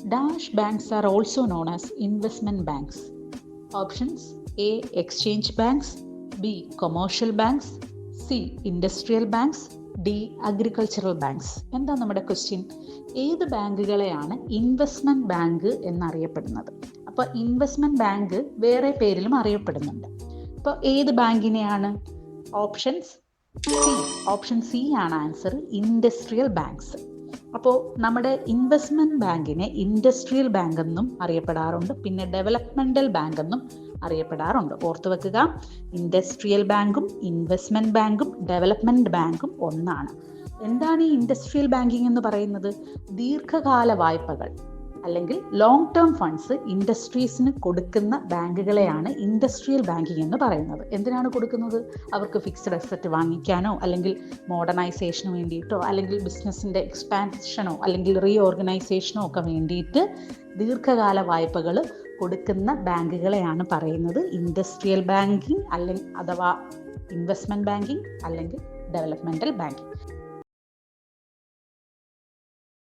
Dash banks are also known as investment banks. Options: A. Exchange banks, B. Commercial banks, C. Industrial banks, D. Agricultural banks. എന്താ നമ്മുടെ question? ഏത് ബാങ്കുകളെയാണ് investment bank എന്നറിയപ്പെടുന്നത്? അപ്പോൾ investment bank വേറെ പേരിലും അറിയപ്പെടുന്നുണ്ട്. അപ്പോൾ ഏത് ബാങ്കിനെയാണ്? ഓപ്ഷൻ സി ആണ് ആൻസർ, ഇൻഡസ്ട്രിയൽ ബാങ്ക്സ്. അപ്പോൾ നമ്മുടെ ഇൻവെസ്റ്റ്മെന്റ് ബാങ്കിനെ ഇൻഡസ്ട്രിയൽ ബാങ്ക് എന്നും അറിയപ്പെടാറുണ്ട്, പിന്നെ ഡെവലപ്മെന്റൽ ബാങ്ക് എന്നും അറിയപ്പെടാറുണ്ട്. ഓർത്തു വെക്കുക, ഇൻഡസ്ട്രിയൽ ബാങ്കും ഇൻവെസ്റ്റ്മെന്റ് ബാങ്കും ഡെവലപ്മെന്റ് ബാങ്കും ഒന്നാണ്. എന്താണ് ഈ ഇൻഡസ്ട്രിയൽ ബാങ്കിങ് എന്ന് പറയുന്നത്? ദീർഘകാല വായ്പകൾ അല്ലെങ്കിൽ ലോങ് ടേം ഫണ്ട്സ് ഇൻഡസ്ട്രീസിന് കൊടുക്കുന്ന ബാങ്കുകളെയാണ് ഇൻഡസ്ട്രിയൽ ബാങ്കിങ് എന്ന് പറയുന്നത്. എന്തിനാണ് കൊടുക്കുന്നത്? അവർക്ക് ഫിക്സ്ഡ് അസറ്റ് വാങ്ങിക്കാനോ അല്ലെങ്കിൽ മോഡേണൈസേഷന് വേണ്ടിയിട്ടോ അല്ലെങ്കിൽ ബിസിനസ്സിൻ്റെ എക്സ്പാൻഷനോ അല്ലെങ്കിൽ റീഓർഗനൈസേഷനോ ഒക്കെ വേണ്ടിയിട്ട് ദീർഘകാല വായ്പകൾ കൊടുക്കുന്ന ബാങ്കുകളെയാണ് പറയുന്നത് ഇൻഡസ്ട്രിയൽ ബാങ്കിങ് അല്ലെങ്കിൽ അഥവാ ഇൻവെസ്റ്റ്മെന്റ് ബാങ്കിങ് അല്ലെങ്കിൽ ഡെവലപ്മെന്റൽ ബാങ്കിങ്.